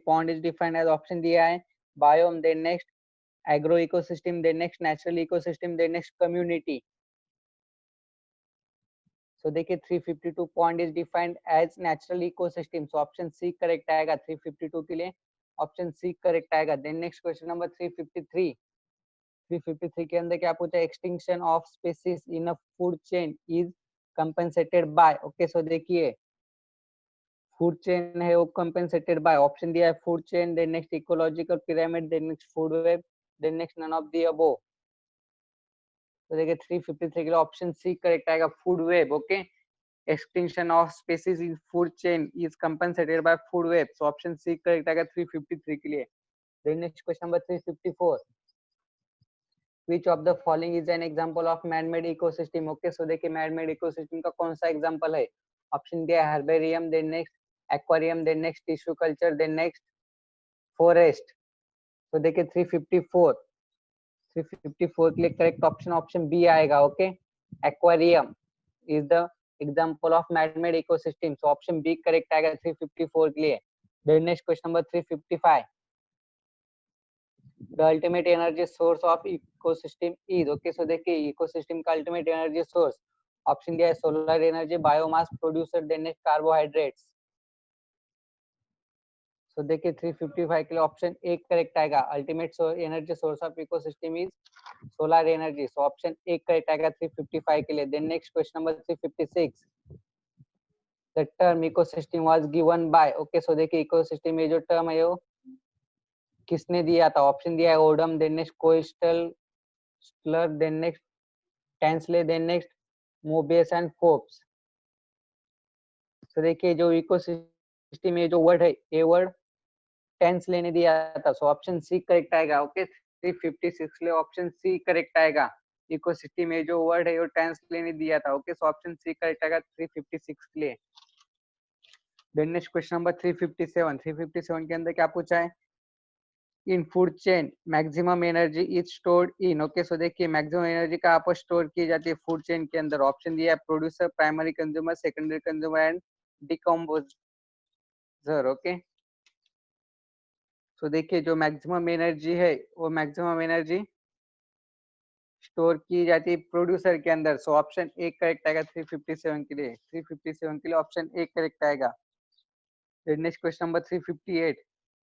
Pond is defined as option दिया है biome, then next agro ecosystem, then next natural ecosystem, then next community. So देखिए 352 pond is defined as natural ecosystem, so option C correct आएगा 352 के लिए, option C correct आएगा। Then next question number 353 के अंदर क्या पूछा, extinction of species in a food chain is compensated by. Okay so देखिए फूड चेन है वो कंपनसेटेड बाय, ऑप्शन दिया है food chain, then next ecological pyramid, then next food web, then next none of the above. तो देखिए 353 के लिए option C correct आएगा food web. Okay extinction of species in food chain is compensated by food web, so option C correct आएगा 353 के लिए। Then next question number 354, which of the following is an example of man-made ecosystem? Okay so देखिए man-made ecosystem का कौन सा example है, option दिया है herbarium, then next aquarium, then next tissue culture, then next forest. तो देखिए 354 के लिए करेक्ट ऑप्शन ऑप्शन बी आएगा। Okay aquarium is the example of man-made ecosystem, so option B correct आएगा 354 के लिए। Then next question number 355, the ultimate energy source of ecosystem is। okay so देखिए ecosystem का ultimate energy source ऑप्शन दिया है solar energy, biomass producer, then next carbohydrates. So देखिए 355 के लिए ऑप्शन ए करेक्ट आएगा, ultimate energy source of ecosystem is solar energy, so option A correct आएगा 355 के लिए। Then next question number 356, the term ecosystem was given by. Okay so देखिए ecosystem में जो टर्म है वो किसने दिया था, ऑप्शन दिया है ओडम, देन नेक्स्ट कोस्टल स्लर, then next Tansley, then next Mobius and Forbes. तो देखिए जो इकोसिस्टम में जो वर्ड है ये वर्ड टेंसले ने दिया था, सो ऑप्शन सी करेक्ट आएगा। ओके 356 ले ऑप्शन सी करेक्ट आएगा, इकोसिस्टम में जो वर्ड है वो टेंसले ने दिया था। Okay so option C correct आएगा 356 के लिए। देन नेक्स्ट क्वेश्चन नंबर 357 के अंदर क्या पूछा है, इन food chain maximum energy is stored in. Okay so देखिए मैक्सिमम एनर्जी कहाँ पर स्टोर की जाती है फूड चेन के अंदर, ऑप्शन दिया है producer, primary consumer, secondary consumer and decomposer. Okay so देखिए जो मैक्सिमम एनर्जी है वो मैक्सिमम एनर्जी स्टोर की जाती है प्रोड्यूसर के अंदर, सो ऑप्शन ए करेक्ट आएगा 357 के लिए, 357 के लिए ऑप्शन ए करेक्ट आएगा। Next question number 358,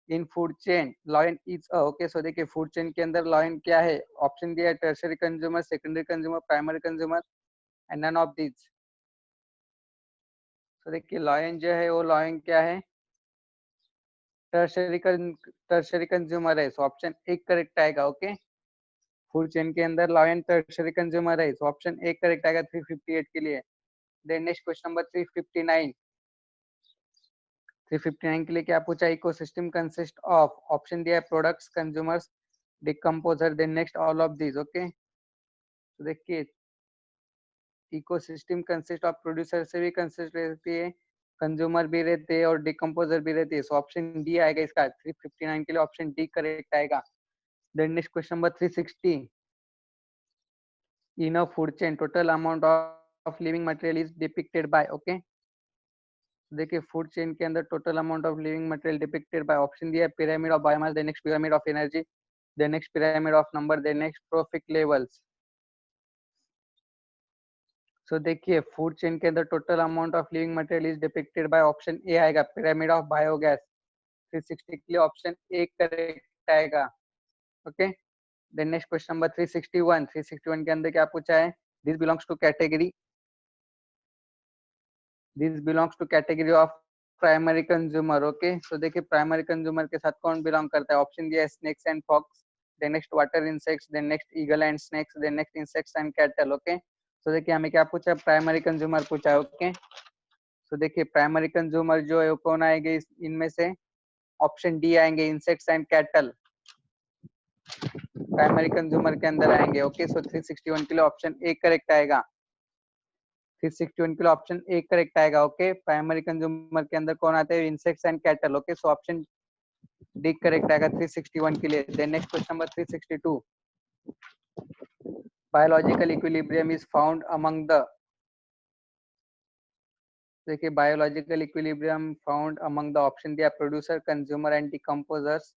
in food chain lion is okay so देखिए फूड चेन के अंदर लॉयन क्या है, ऑप्शन दिया है tertiary consumer, secondary consumer, primary consumer and none of these. तो देखिए लॉयन जो है वो लॉयन क्या है, टर्शियरी कंज्यूमर है, सो ऑप्शन ए करेक्ट आएगा। ओके फूड चेन के अंदर लॉयन टर्शियरी कंज्यूमर है, सो ऑप्शन ए करेक्ट आएगा 358 के लिए। देन नेक्स्ट क्वेश्चन नंबर 359 के लिए क्या पूछा, इकोसिस्टम कंसिस्ट ऑफ, ऑप्शन दिया है products, consumers, decomposer, then next all of these. Okay तो देखिए इकोसिस्टम कंसिस्ट ऑफ प्रोड्यूसर से भी कंसिस्ट रहती है, कंज्यूमर भी रहते हैं और डिकम्पोजर भी रहती है, सो ऑप्शन डी आएगा इसका 359 के लिए, ऑप्शन डी करेक्ट आएगा। Then next question number 360, in a food chain total amount of living material is depicted by. Okay देखिए फूड चेन के अंदर total amount of living material depicted by, option दिया है pyramid of biomass, then next pyramid of energy, then next pyramid of number, then next trophic levels. So देखिए food chain के अंदर total amount of living material is depicted by, option A आएगा pyramid of biogas, 360 के लिए option A correct आएगा। Okay then next question number 361 के अंदर क्या पूछा है, this belongs to category of primary consumer. Okay so देखिए प्राइमरी कंज्यूमर के साथ कौन बिलोंग करता है, ऑप्शन दिया है snakes and fox, then next water insects, then next eagle and snakes, then next insects and cattle. Okay तो देखिए हमें क्या पूछा, प्राइमरी कंज्यूमर पूछा है। ओके तो देखिए प्राइमरी कंज्यूमर जो है वो कौन आएंगे इनमें से, ऑप्शन डी आएंगे insects and cattle, primary consumer के अंदर आएंगे। ओके सो 361 के लिए ऑप्शन ए करेक्ट आएगा, 361 के लिए ऑप्शन ए करेक्ट आएगा। ओके प्राइमरी कंज्यूमर के अंदर कौन आते हैं, insects and cattle. Okay so option D correct आएगा 361 के लिए। Then next question number 362, biological equilibrium is found among the देखिए biological equilibrium found among the option दिया producer consumer and decomposers,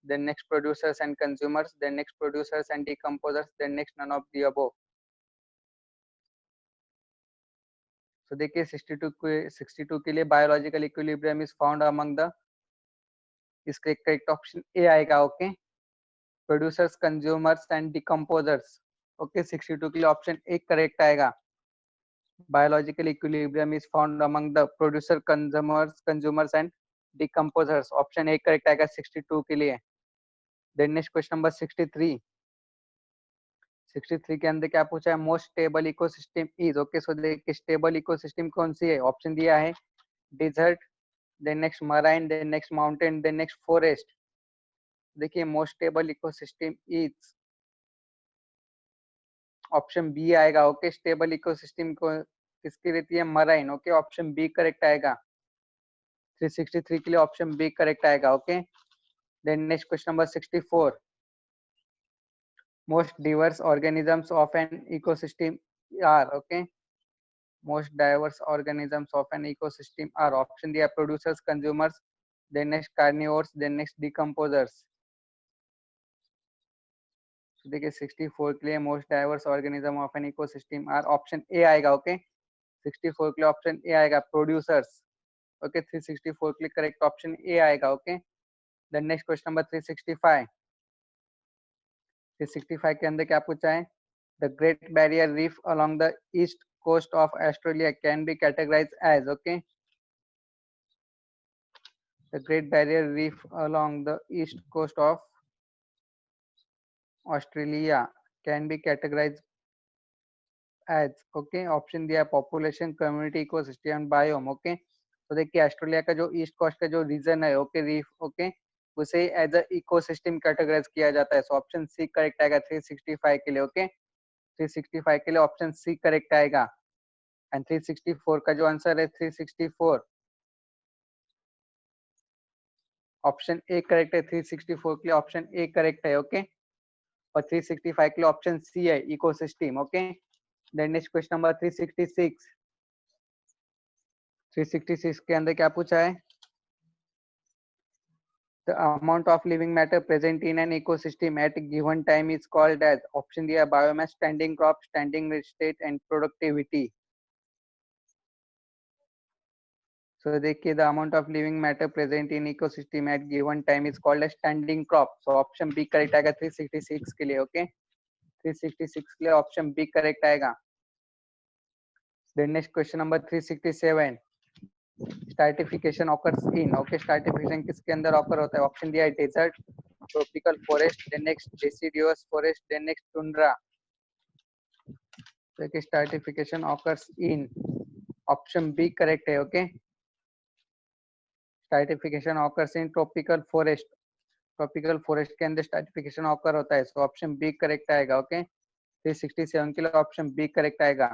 then next producers and consumers, then next producers and decomposers, then next none of the above. So देखिए 62 के लिए biological equilibrium is found among the, इसका correct option A आएगा. Okay, producers consumers and decomposers. Okay, 62 के लिए option A correct आएगा. Biological equilibrium is found among the producer consumers and decomposers. Option A correct आएगा 62 के लिए. Then next question number 63. 63 के अंदर क्या पूछा है? Most stable ecosystem is. Okay, so देखिए स्टेबल इकोसिस्टम कौन सी है? ऑप्शन दिया है desert, then next marine, then next mountain, then next forest. देखिए most stable ecosystem is option B आएगा. ओके, स्टेबल इकोसिस्टम को किसकी रहती है? Marine. Okay, option B correct आएगा. 363 के लिए ऑप्शन बी करेक्ट आएगा. Okay, then next question number 64. most diverse organisms of an ecosystem are. Okay, most diverse organisms of an ecosystem are. Option दिया producers, consumers, then next carnivores, then next decomposers. So देखिए 64 के लिए most diverse organism of an ecosystem are. Option A आएगा. Okay, 64 के लिए option A आएगा producers. Okay, 364 के लिए करेक्ट ऑप्शन ए आएगा. Okay, then next question number 365. 365 के अंदर क्या पूछा है? The Great Barrier Reef along the east coast of Australia can be categorized as. Okay, the Great Barrier Reef along the east coast of Australia can be categorized as. Okay, option दिया population, community, ecosystem, biome. Okay, तो देखिए Australia का जो east coast का जो reason है, okay, reef, okay, उसे as a ecosystem categorise किया जाता है. सो ऑप्शन सी करेक्ट आएगा 365 के लिए. ओके, 365 के लिए ऑप्शन सी करेक्ट आएगा. एंड 364 का जो आंसर है 364, ऑप्शन ए करेक्ट है. 364 के लिए ऑप्शन ए करेक्ट है. ओके, और 365 के लिए ऑप्शन सी है, ecosystem. Okay, then next question number 366. 366 के अंदर क्या पूछा है? The amount of living matter present in an ecosystem at a given time is called as. Option दिया biomass, standing crop, standing state and productivity. So देखिए the amount of living matter present in ecosystem at given time is called as standing crop. So option B correct आएगा 366 के लिए. Okay, 366 के लिए option B correct आएगा. Then next question number 367. Stratification occurs in. Okay, stratification किसके अंदर occur होता है? ऑप्शन दिया है desert, tropical forest, then next deciduous forest, then next tundra. देखिए stratification occurs in, option B correct है. Okay, stratification occurs in tropical forest. Tropical forest के अंदर स्ट्राटिफिकेशन ऑकर होता है. सो ऑप्शन बी करेक्ट आएगा. Okay, 367 के लिए option B correct आएगा.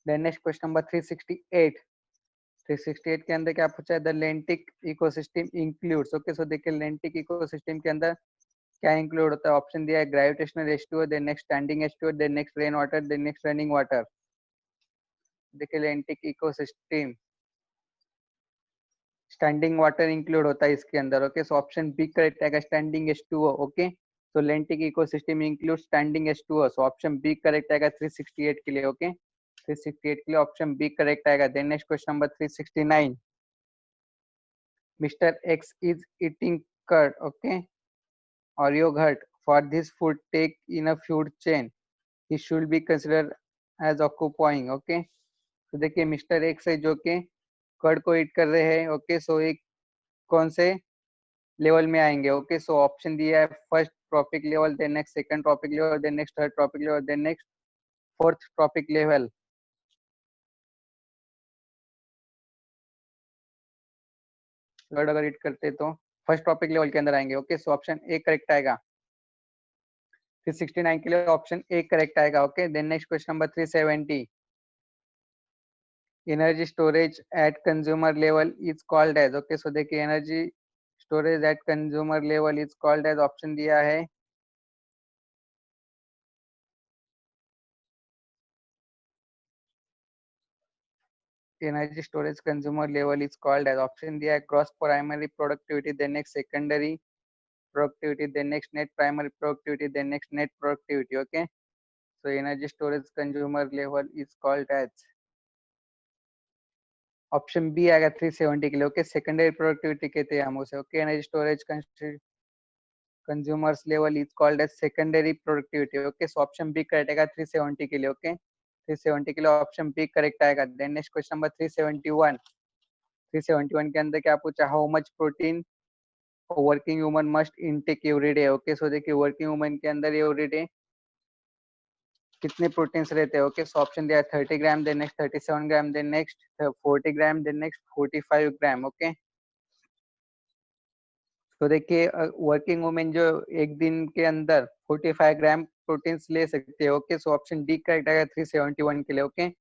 Then next question number 368. 368 के अंदर क्या पूछा है? The lentic ecosystem includes. Okay, so देखिए लेंटिक इकोसिस्टम के अंदर क्या इंक्लूड होता है? ऑप्शन दिया है gravitational estuary, then next standing estuary, then next rain water, then next running water. देखिए lentic ecosystem standing water include होता है इसके अंदर. Okay, so option B correct आएगा, standing estuary. Okay, so lentic ecosystem includes standing H2O. so option B correct आएगा 368 के लिए. Okay, 368 के लिए ऑप्शन बी करेक्ट आएगा. Then next question number 369. Mr. X is eating curd, okay, or yogurt. For this food take in a food chain, he should be considered as occupying. Okay, तो देखिए mister x है जो कि curd को ईट कर रहे हैं. ओके, सो एक कौन से लेवल में आएंगे? ओके, सो ऑप्शन दिया है first trophic level, then next second trophic level, then next third trophic level, then next fourth trophic level. Word अगर रीड करते तो फर्स्ट टॉपिक लेवल के अंदर आएंगे. Okay, so option A correct आएगा. 369 के लिए ऑप्शन ए करेक्ट आएगा. Okay, then next question number 370. Energy storage at consumer level is called as. Okay, so देखिए energy storage at consumer level is called as. Option दिया है energy storage consumer level is called as option दिया है gross primary productivity, then next secondary productivity, then next net primary productivity, then next net productivity. Okay, so energy storage consumer level is called as option B आएगा 370 के लिए. Okay, secondary productivity कहते हैं हम उसे. Okay, energy storage consumers level is called as secondary productivity. Okay, so option B correct आएगा 370 के लिए. ओके, 370 के लिए ऑप्शन बी करेक्ट आएगा. Then next question number 371. 371 के अंदर क्या पूछा, how much protein working woman must intake every day. Okay, so देखिए वर्किंग वुमन के अंदर एवरी डे कितने प्रोटीन्स रहते हैं. ओके, सो ऑप्शन दिया 30 ग्राम, देन नेक्स्ट 37 ग्राम, देन नेक्स्ट 40 ग्राम, देन नेक्स्ट 45 ग्राम. ओके, तो देखिए वर्किंग वुमेन जो एक दिन के अंदर 45 ग्राम प्रोटीन्स ले सकते हैं. Okay, so option D correct आएगा 371 के लिए. ओके,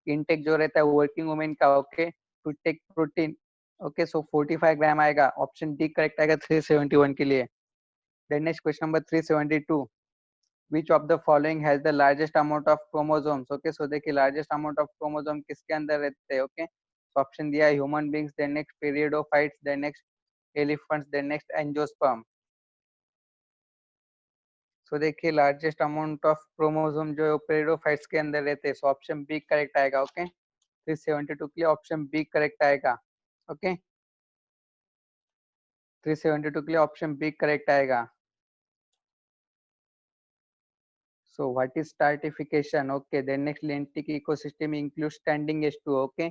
इनटेक जो रहता है वर्किंग वुमेन का, okay, to take protein. Okay, so 45 gram आएगा. ऑप्शन डी करेक्ट आएगा 371 के लिए. Then next question number 372. Which of the following has the largest amount of chromosomes? Okay, so देखिए largest amount of chromosome किसके अंदर रहते हैं. ओके, so ऑप्शन दिया है human beings, then next pteridophytes, then next elephants, then next angiosperm. So देखिए largest amount of chromosome जो है पेरियोडोफाइट्स के अंदर रहते हैं. सो ऑप्शन बी करेक्ट आएगा. ओके, 372 के लिए ऑप्शन बी करेक्ट आएगा. ओके, 372 के लिए ऑप्शन बी करेक्ट आएगा. So what is stratification? Okay, then next lentic ecosystem includes standing H2O. Okay,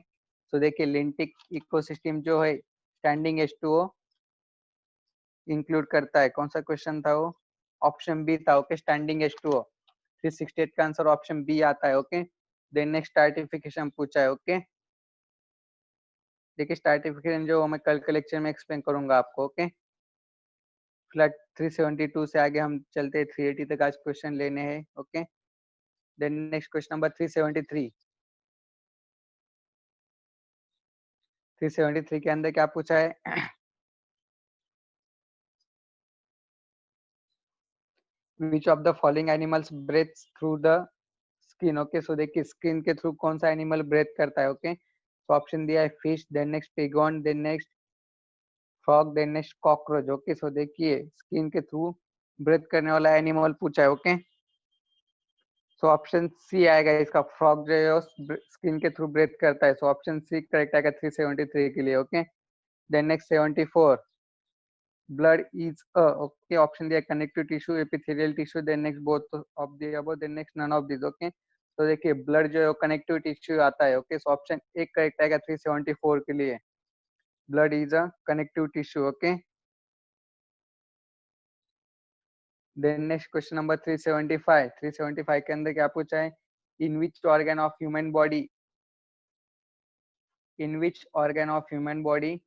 so देखिए lentic ecosystem जो है standing H2O इंक्लूड करता है. कौन सा क्वेश्चन था वो, ऑप्शन बी था. Okay, standing H2O. 368 का आंसर ऑप्शन बी आता है. ओके, देन नेक्स्ट स्ट्रैटिफिकेशन पूछा है. ओके, देखिए स्ट्रैटिफिकेशन जो मैं कल के लेक्चर में एक्सप्लेन करूंगा आपको. ओके, फिलहाल 372 से आगे हम चलते हैं 380 तक आज क्वेश्चन लेने हैं. Okay, then next question number 373. 373 के अंदर क्या पूछा है, which of the following animals breathes through the skin. Okay, so देखिए स्किन के थ्रू कौन सा एनिमल ब्रेथ करता है. ओके, तो ऑप्शन दिया है fish, then next pigeon, then next frog, then next cockroach. Okay, so देखिए स्किन के थ्रू ब्रेथ करने वाला एनिमल पूछा है. ओके, सो ऑप्शन सी आएगा इसका, फ्रॉग जो है स्किन के थ्रू ब्रेथ करता है. सो ऑप्शन सी करेक्ट आएगा 373 के लिए. Okay, then next 74. blood is okay, option दिया connective tissue, epithelial tissue, then next both of the above, then next none of these. okay, तो देखिए ब्लड जो है कनेक्टिव टिश्यू आता है. ओके, सो ऑप्शन एक करेक्ट आएगा 374 के लिए. Blood is a connective tissue. Okay, then next question number 375. 375 के अंदर क्या पूछा है, in which organ of human body, in which organ of human body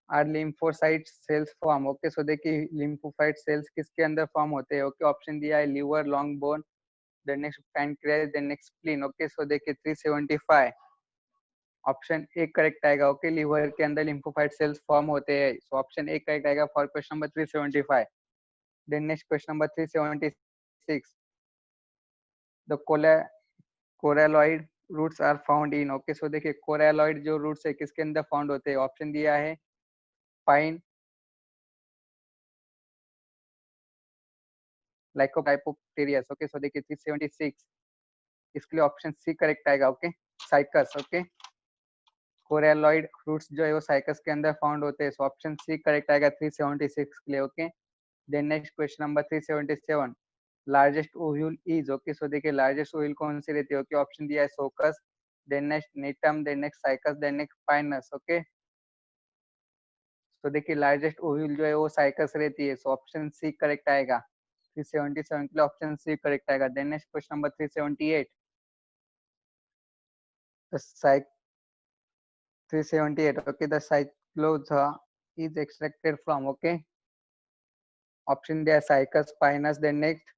are lymphocyte cells form. Okay, so देखिए लिम्फोसाइट सेल्स किसके अंदर फॉर्म होते हैं. ओके, ऑप्शन दिया है liver, long bone, then next pancreas, then next spleen. Okay, so देखिए 375 option A correct आएगा. Okay, liver के अंदर लिम्फोसाइट सेल्स फॉर्म होते हैं. सो ऑप्शन ए करेक्ट आएगा for question number 375. Then next question number 376. The coralloid roots are found in. Okay, so देखिए coralloid जो roots है किसके अंदर फाउंड होते हैं. ऑप्शन दिया है पाइन, लाइकोपाइपोप्टेरियस. ओके, सो देखिए 376 इसके लिए ऑप्शन सी करेक्ट आएगा. Okay, cycas. ओके, कोरैलॉइड रूट्स जो है वो साइकस के अंदर फाउंड होते हैं. सो ऑप्शन सी करेक्ट आएगा 376 के लिए. Okay, then next question number 377. Largest ovule is. Okay, so देखिए लार्जेस्ट ओव्यूल कौन सी रहती है. ओके, ऑप्शन दिया है सोकस, then next gnetum, then next cycas, then next pinus. Okay, तो देखिए लार्जेस्ट ओव्यूल जो है वो साइकस रहती है. सो ऑप्शन सी करेक्ट आएगा 377 के लिए. ऑप्शन सी करेक्ट आएगा. Then next question number 378. the psych 378. okay, the cycloza is extracted from. okay, option there cycus spinous, then next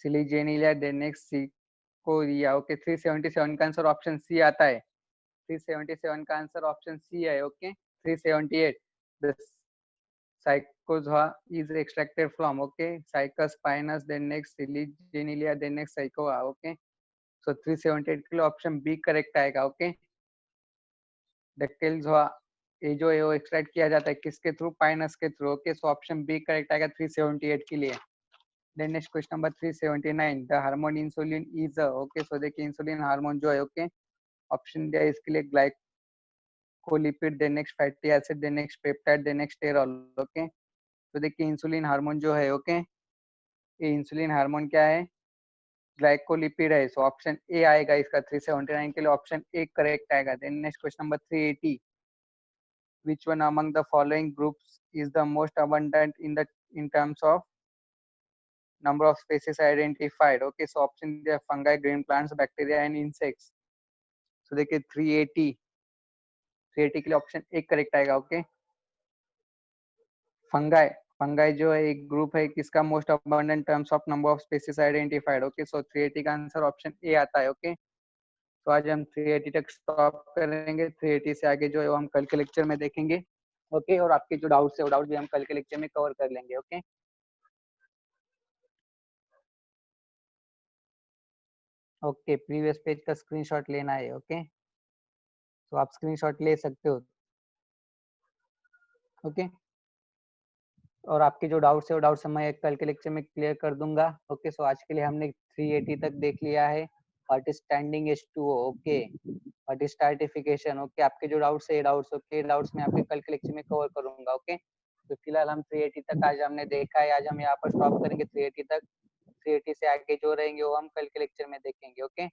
selaginella, then next sequoia. Okay, 377 का answer option सी आता है. 377 का answer option C है. Okay, 378 the साइकोज़ा is extracted from. Okay, cycas spinous, then next selaginella, then next sequoia. Okay, so 378 के लिए option B correct आएगा। Okay, डक्टेल्स हुआ, ये जो है वो एक्सट्रैक्ट किया जाता है किसके थ्रू? पाइनस के through. Okay, so option B correct आएगा 378 के लिए। Then next question number 379, the hormone insulin is okay, so देखिए इंसुलिन हार्मोन जो है, ओके, ऑप्शन दिया इसके लिए glycolipid, then next fatty acid, then next peptide, then next sterol. Okay, तो देखिए इंसुलिन हार्मोन जो है, ओके, ये इंसुलिन हार्मोन क्या है? ग्लाइकोलिपिड है। सो ऑप्शन ए आएगा इसका 379 के लिए, ऑप्शन ए करेक्ट आएगा। Then next question number 380, which one among the following groups is the most abundant in terms of number of species identified? Okay, so option there fungi, green plants, bacteria and insects. So देखिए 380 के लिए option A correct आएगा। Okay, fungi, fungi जो है एक group है किसका? Most abundant terms of number of species identified. Okay, so 380 का आंसर ऑप्शन ए आता है। ओके, तो आज हम 380 तक स्टॉप करेंगे। 380 से आगे जो है वो हम कल के लेक्चर में देखेंगे। ओके, और आपके जो डाउट्स है वो डाउट भी हम कल के लेक्चर में कवर कर लेंगे। ओके, ओके, प्रीवियस पेज का स्क्रीनशॉट लेना है। ओके, तो आप स्क्रीनशॉट ले सकते हो। ओके, और आपके जो डाउट्स है वो डाउट्स मैं कल के लेक्चर में क्लियर कर दूंगा। ओके, सो आज के लिए हमने 380 तक देख लिया है। What is standing H2O, okay, what is stratification. Okay, आपके जो डाउट्स है ये डाउट्स, ओके, डाउट्स मैं आपके कल के लेक्चर में कवर करूंगा। ओके, तो फिलहाल हम 380 तक आज हमने देखा है, आज हम यहाँ पर स्टॉप करेंगे 380 तक। 380 से आगे जो रहेंगे वो हम कल के लेक्चर में देखेंगे। ओके,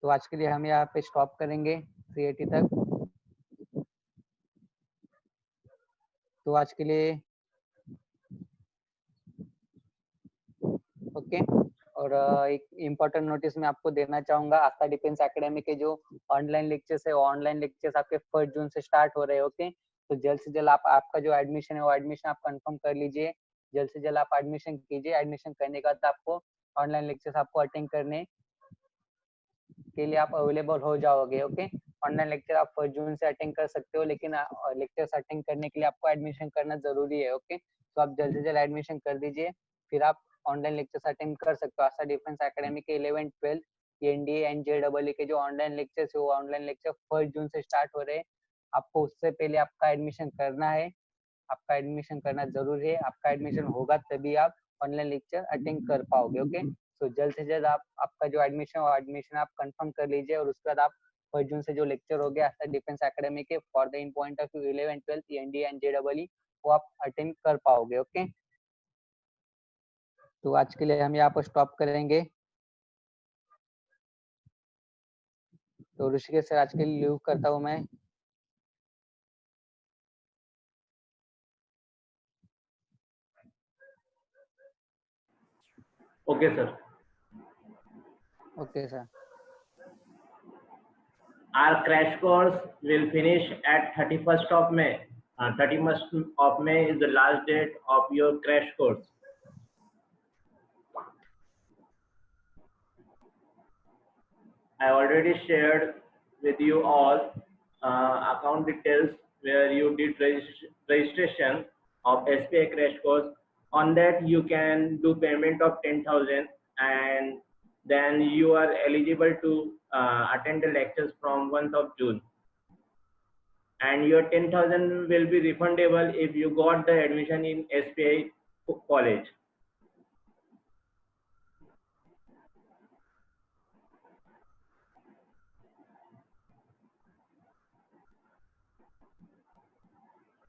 तो आज के लिए हम यहाँ पे स्टॉप करेंगे 380 तक। तो आज के लिए ओके, और एक इम्पोर्टेंट नोटिस मैं आपको देना चाहूंगा, आस्था डिफेंस एकेडमी के जो ऑनलाइन लेक्चर्स है, ऑनलाइन लेक्चर्स आपके 1 जून से स्टार्ट हो रहे हैं। ओके, तो जल्द से जल्द आप आपका जो एडमिशन है वो एडमिशन आप कंफर्म कर लीजिए। जल्द से जल्द आप एडमिशन कीजिए। एडमिशन करने के बाद आपको ऑनलाइन लेक्चर्स आपको अटेंड करने के लिए आप अवेलेबल हो जाओगे। ओके, ऑनलाइन लेक्चर आप 1 जून से अटेंड कर सकते हो, लेकिन लेक्चर्स अटेंड करने के लिए आपको एडमिशन करना जरूरी है। ओके, तो आप जल्द से जल्द एडमिशन कर दीजिए, फिर आप ऑनलाइन लेक्चर्स अटेंड कर सकते हो। आस्था डिफेंस एकेडमी के 11th 12th NDA and JEE के जो ऑनलाइन लेक्चर्स है वो ऑनलाइन लेक्चर 1 जून से स्टार्ट हो रहे हैं। आपको उससे पहले आपका एडमिशन करना है, आपका एडमिशन करना जरूरी है। आपका एडमिशन होगा तभी आप ऑनलाइन लेक्चर अटेंड कर पाओगे। ओके, तो जल्द से जल्द आप आपका जो एडमिशन आप कंफर्म कर लीजिए, और उसके बाद आप 1 जून से जो लेक्चर हो गया आस्था डिफेंस एकेडमी के for the in point of view 11th 12th NDA and JEE वो आप अटेंड कर पाओगे। ओके, तो आज के लिए हम यहाँ पर स्टॉप करेंगे। तो ऋषिकेश सर आज के लिए लीव करता हूँ मैं। Okay sir. Okay sir. Our crash course will finish at 31st of May. 31st of May is the last date of your crash course. I already shared with you all account details where you did registration of SPI crash course. On that you can do payment of 10,000, and then you are eligible to attend the lectures from 1st of June. And your 10,000 will be refundable if you got the admission in SPI college.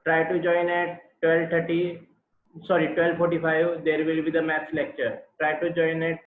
Try to join at 12:30, sorry 12:45. There will be the maths lecture. Try to join at